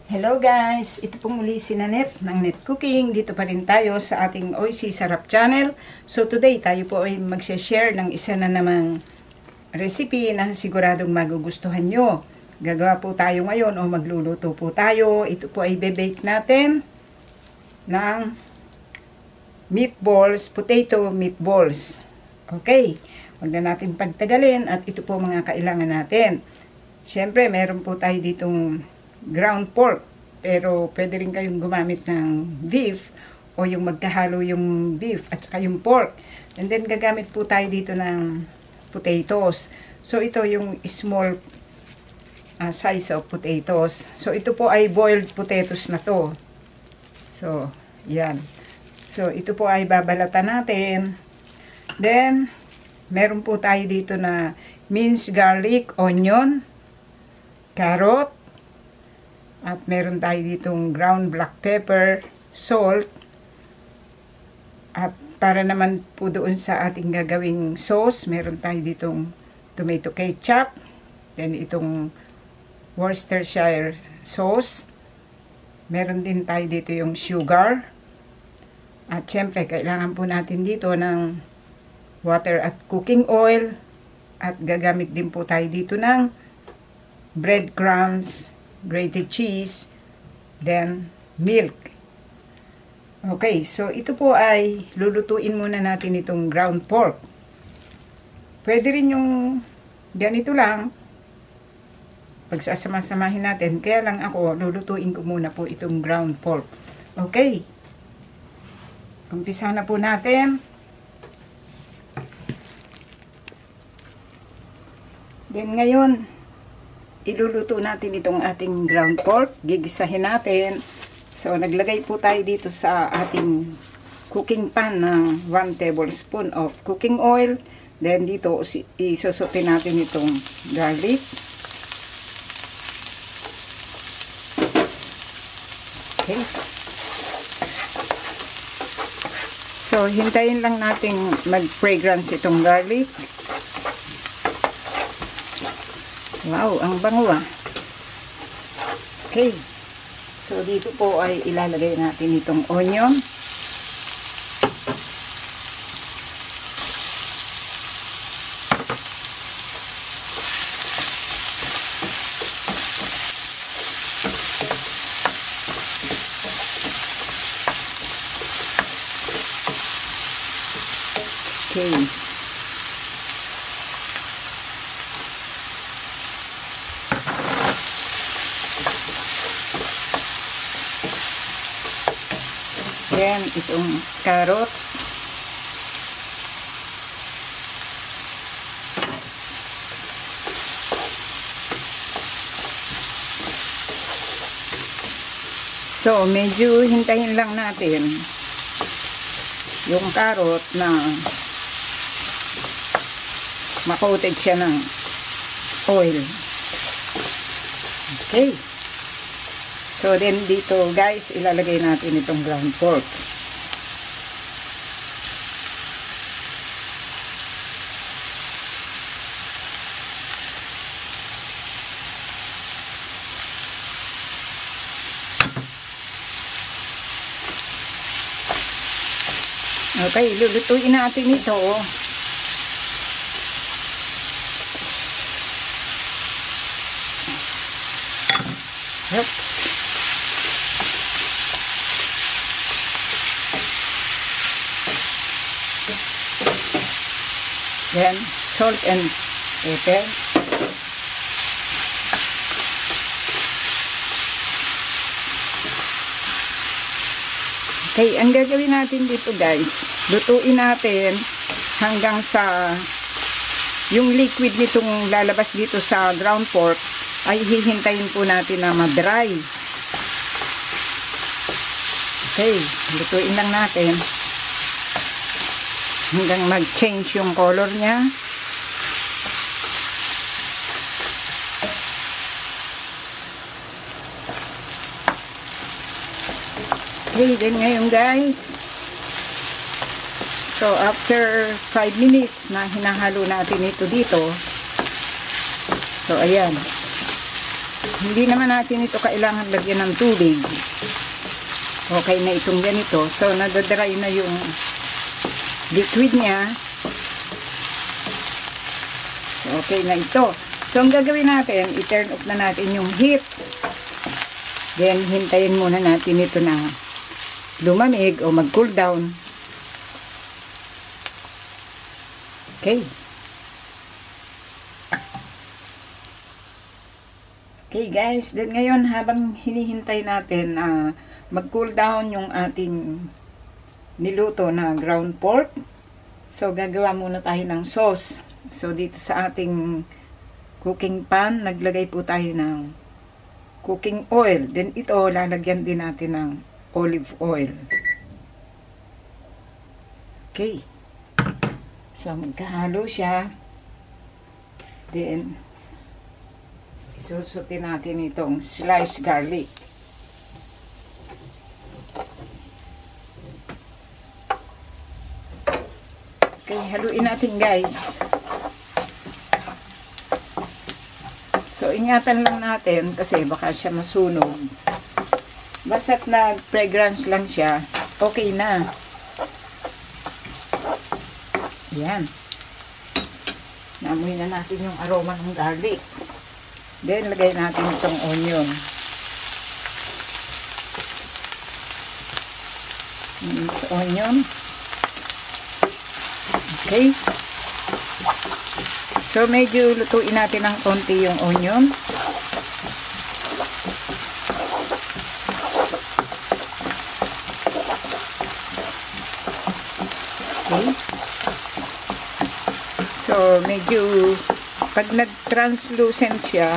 Hello guys! Ito pong muli si Nanette ng Net Cooking. Dito pa rin tayo sa ating OC Sarap channel. So today tayo po ay mag-share ng isa na namang recipe na siguradong magugustuhan nyo. Gagawa po tayo ngayon o magluluto po tayo. Ito po ay bebake natin ng meatballs, potato meatballs. Okay, huwag na natin pagtagalin at ito po mga kailangan natin. Siyempre, meron po tayo ditong ground pork, pero pwede rin kayong gumamit ng beef o yung magkahalo yung beef at saka yung pork. And then gagamit po tayo dito ng potatoes. So ito yung small size of potatoes. So ito po ay boiled potatoes na to. So yan. So ito po ay babalatan natin. Then meron po tayo dito na minced garlic, onion, carrot, at meron tayo ditong ground black pepper, salt, at para naman po doon sa ating gagawing sauce, meron tayo ditong tomato ketchup, then itong Worcestershire sauce, meron din tayo dito yung sugar, at syempre kailangan po natin dito ng water at cooking oil, at gagamit din po tayo dito ng breadcrumbs, grated cheese, then milk. Okay, so ito po ay lulutuin muna natin itong ground pork. Pwede rin yung ganito lang, pagsasama-samahin natin. Kaya lang ako, lulutuin ko muna po itong ground pork. Okay, umpisa na po natin. Then ngayon, iluluto natin itong ating ground pork. Gigisahin natin. So, naglagay po tayo dito sa ating cooking pan ng 1 tablespoon of cooking oil. Then, dito isusutin natin itong garlic. Okay. So, hintayin lang natin mag-fragrance itong garlic. Wow, ang bango ah. Okay. So, dito po ay ilalagay natin itong onion. Okay. Then, itong carrot. So, medyo hintayin lang natin yung carrot na makoated siya ng oil. Okay. So, then dito guys, ilalagay natin itong ground pork. Okay, lulutuin natin ito. Yep. Then, salt and pepper. Okay, ang gagawin natin dito guys, lutuin natin hanggang sa yung liquid nitong lalabas dito sa ground pork ay hihintayin po natin na ma-dry. Okay, lutuin lang natin hanggang mag-change yung color niya. Okay, then ngayon guys, so after 5 minutes na hinahalo natin ito dito, so ayan, Hindi naman natin ito kailangan lagyan ng tubig. Okay na itong ganito. So, nadadry na yung liquid niya. So, okay na ito. So, ang gagawin natin, i-turn off na natin yung heat. Then, hintayin muna natin ito na lumamig o mag-cool down. Okay. Okay guys, then ngayon habang hinihintay natin mag-cool down yung ating niluto na ground pork. So, gagawa muna tayo ng sauce. So, dito sa ating cooking pan, naglagay po tayo ng cooking oil. Then, ito, lalagyan din natin ng olive oil. Okay. So, magkahalo siya. Then, isusutin natin itong sliced garlic. Okay, haluin natin guys. So, ingatan lang natin kasi baka siya masunog. Basta't na fragrance lang siya, okay na. Yan. Naamoy na natin yung aroma ng garlic. Then, lagay natin itong onion. Sa onion. Okay. So, medyo lutuin natin ng konti yung onion. Okay. So, medyo pag nag-translucent siya,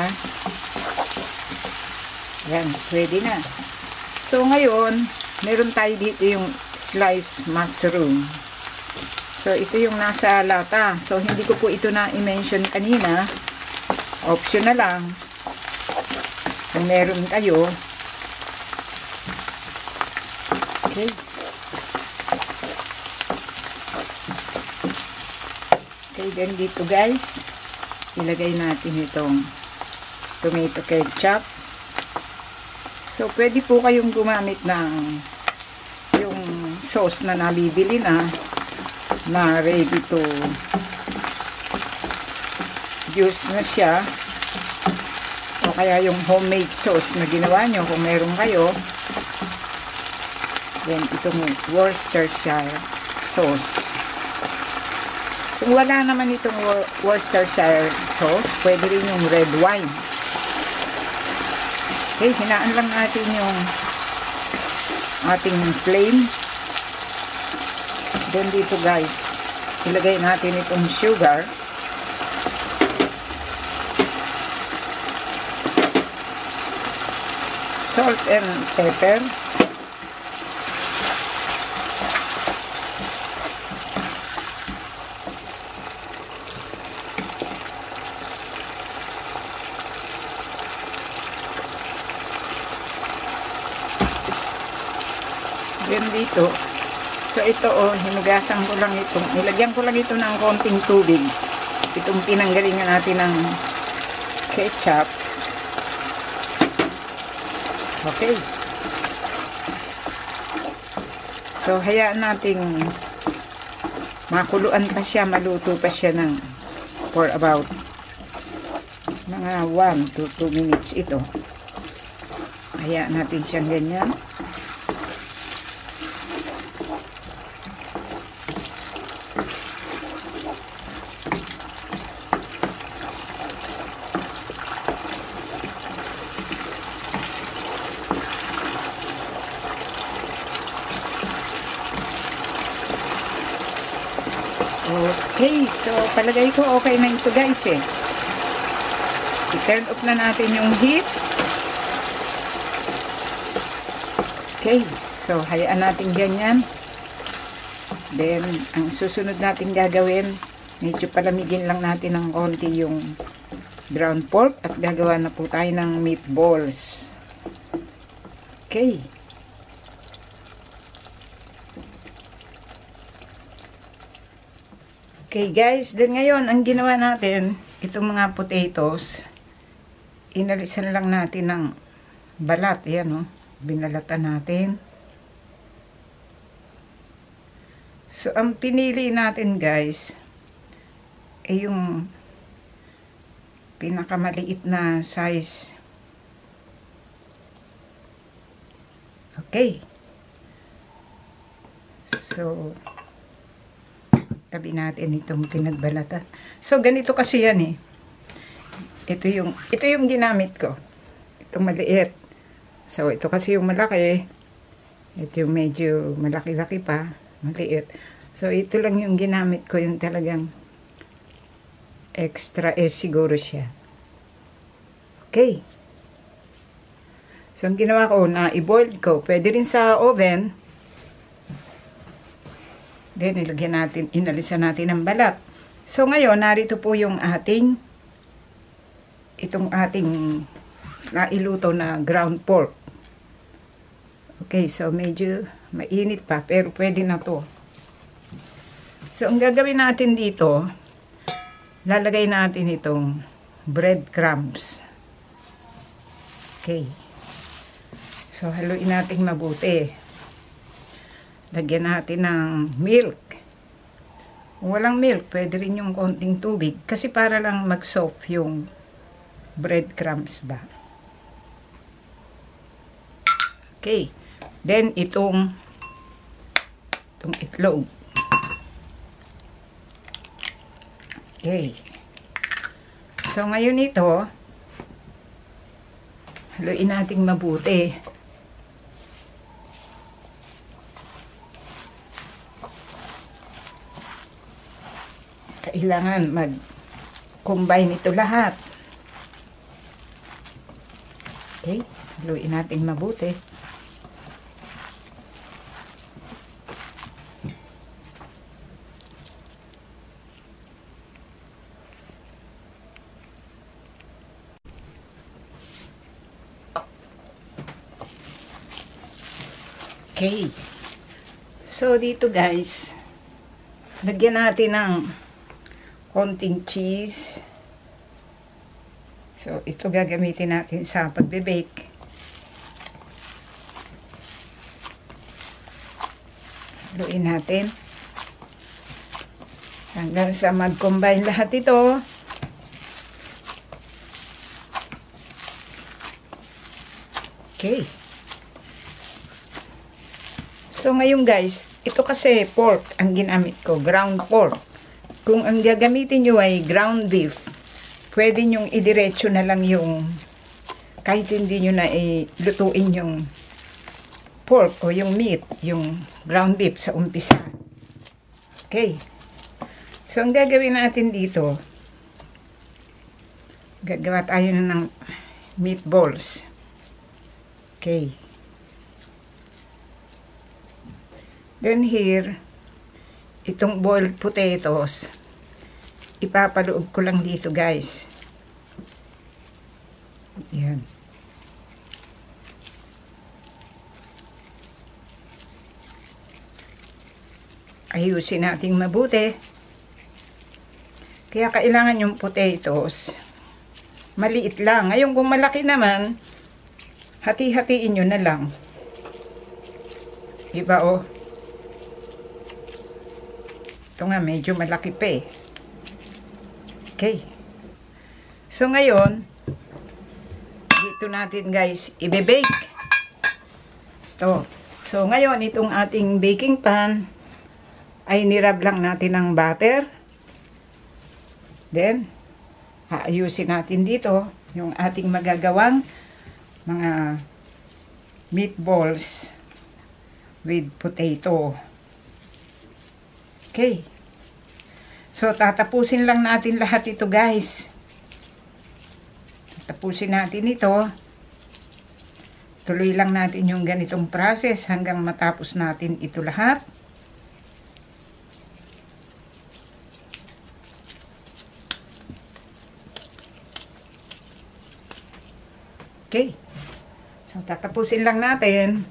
yan, pwede na. So, ngayon, meron tayo dito yung sliced mushroom. So, ito yung nasa lata. So, hindi ko po ito na i-mention kanina. Optional lang. Kung meron kayo. Okay. Okay, then dito guys, ilagay natin itong tomato ketchup. So, pwede po kayong gumamit ng yung sauce na nabibili na ready to use na siya. O kaya yung homemade sauce na ginawa nyo kung meron kayo. Then, itong Worcestershire sauce. Kung wala naman itong Worcestershire sauce, pwede rin yung red wine. Okay, hinaan lang natin yung ating flame. Then dito guys, ilagay natin itong sugar. Salt and pepper. Then dito, so ito hinugasan ko lang itong, nilagyan ko lang ito ng konting tubig. Itong tinanggalingan natin ng ketchup. Okay. So, hayaan nating makuluan pa siya, maluto pa siya ng for about mga 1 to 2 minutes ito. Hayaan natin siyang ganyan. Okay, so palagay ko okay na ito guys eh. I-turn off na natin yung heat. Okay, so hayaan natin ganyan. Then, ang susunod natin gagawin, medyo palamigin lang natin ng konti yung ground pork at gagawa na po tayo ng meatballs. Okay. Okay guys, then ngayon, ang ginawa natin, itong mga potatoes, inalisan lang natin ng balat. Ayan, oh. Binalatan natin. So, ang pinili natin, guys, ay yung pinakamaliit na size. Okay. So, tabi natin itong pinagbalatan. So, ganito kasi yan eh. Ito yung ginamit ko. Itong maliit. So, ito kasi yung malaki. Ito yung medyo malaki-laki pa. Maliit. So, ito lang yung ginamit ko. Yung talagang extra S siguro siya. Okay. So, ang ginawa ko na i-boil ko. Pwede rin sa oven. Then, inalisan natin ang balat. So, ngayon, narito po yung itong ating nailuto na ground pork. Okay, so medyo mainit pa, pero pwede na to. So, ang gagawin natin dito, lalagay natin itong breadcrumbs. Okay. So, haluin natin mabuti. Lagyan natin ng milk. Kung walang milk, pwede rin yung konting tubig. Kasi para lang mag-soft yung breadcrumbs ba. Okay. Then, itong itlog. Okay. So, ngayon ito, haluin natin mabuti. Kailangan mag-combine ito lahat. Okay, haluin natin mabuti. Okay. So, dito guys, lagyan natin ng konting cheese. So, ito gagamitin natin sa pagbe-bake. Haluin natin. Hanggang sa mag-combine lahat ito. Okay. So, ngayon guys, ito kasi pork ang ginamit ko. Ground pork. Kung ang gagamitin nyo ay ground beef, pwede nyong idiretso na lang yung, kahit hindi nyo na lutuin yung pork o yung meat, yung ground beef sa umpisa. Okay. So, ang gagawin natin dito, gagawa tayo na ng meatballs. Okay. Then here, itong boiled potatoes, ipapaloob ko lang dito guys. Yan. Ayusin natin mabuti. Kaya kailangan yung potatoes, maliit lang. Ngayon kung malaki naman, hati-hatiin nyo na lang. Diba oh? Ito nga, medyo malaki pa eh. Okay. So, ngayon, dito natin guys, i-bake. Ito. So, ngayon, itong ating baking pan, ay nirab lang natin ng butter. Then, aayusin natin dito, yung ating magagawang mga meatballs with potato. Okay. So, tatapusin lang natin lahat ito, guys. Tatapusin natin ito. Tuloy lang natin yung ganitong process hanggang matapos natin ito lahat. Okay. So, tatapusin lang natin.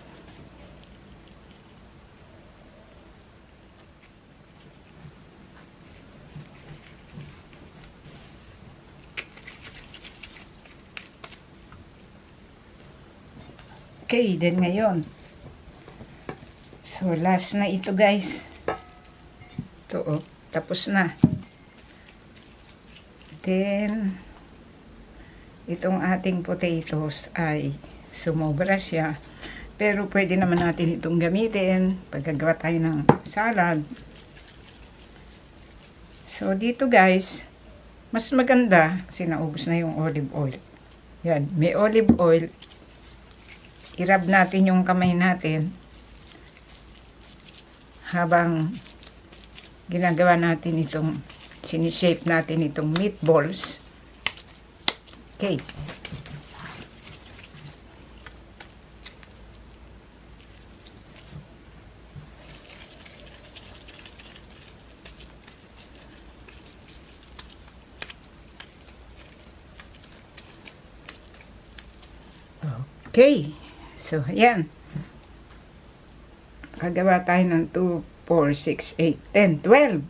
Okay, then ngayon. So, last na ito guys. Ito oh, tapos na. Then, itong ating potatoes ay sumobra siya. Pero pwede naman natin itong gamitin pagkagawa tayo ng salad. So, dito guys, mas maganda kasi naubos na yung olive oil. Yan, may olive oil. I-rub natin yung kamay natin habang ginagawa natin itong sinishape natin itong meatballs. Okay. Okay. So, ayan. Kagawa tayo ng 2, 4, 6, 8, 10, 12.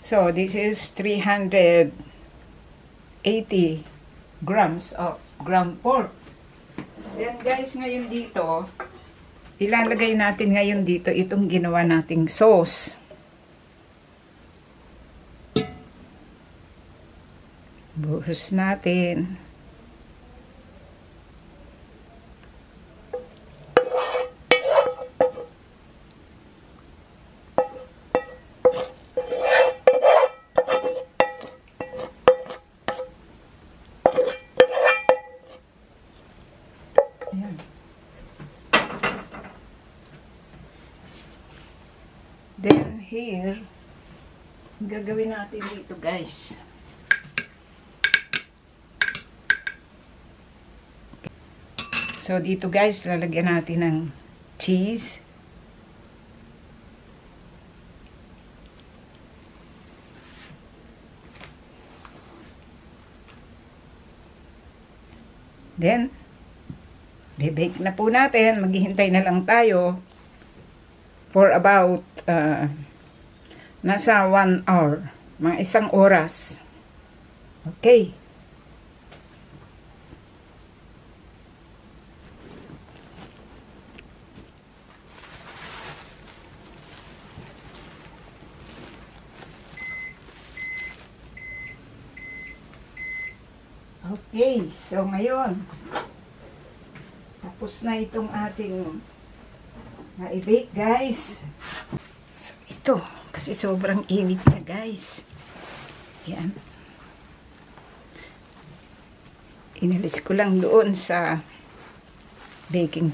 So, this is 380 grams of ground pork. Then, guys, ngayon dito, ilalagay natin ngayon dito itong ginawa nating sauce. Buhos natin. Ayan. Then here, gagawin natin dito guys. So dito guys, lalagyan natin ng cheese. Then, bibake na po natin. Maghihintay na lang tayo for about nasa 1 hour. Mga 1 oras. Okay. Okay, so ngayon, tapos na itong ating na-bake guys. So ito, kasi sobrang init na guys. Yan. Inalis ko lang doon sa baking.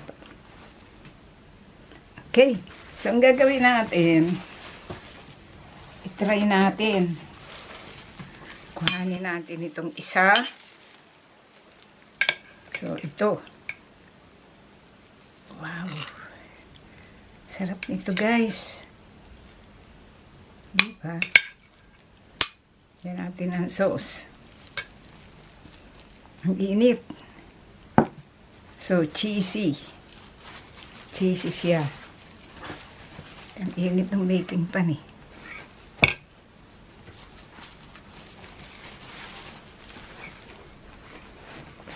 Okay, so ang gagawin natin, itry natin. Kuhanin natin itong isa. So, ito. Wow. Sarap nito, guys. Diba? Yan natin ang sauce. Ang init. So, cheesy. Cheesy siya. Ang init ng baking pan eh.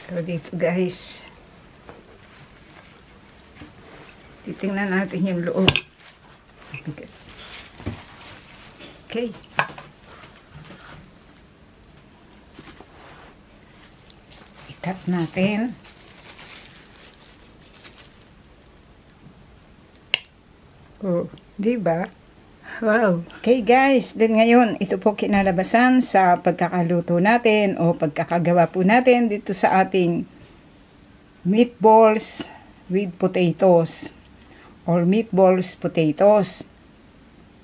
So, dito guys, titingnan natin yung loob. Okay. I-cut natin. Oh, diba? Wow. Okay guys, then ngayon, ito po kinalabasan sa pagkakaluto natin o pagkakagawa po natin dito sa ating meatballs with potatoes or meatballs potatoes.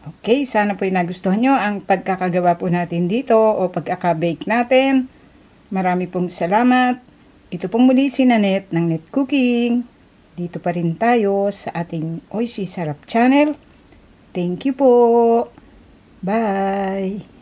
Okay, sana po nagustuhan nyo ang pagkakagawa po natin dito o pagkakabake natin. Marami pong salamat. Ito pong muli si Nanette ng Net Cooking. Dito pa rin tayo sa ating Oishi Sarap channel. Thank you po. Bye.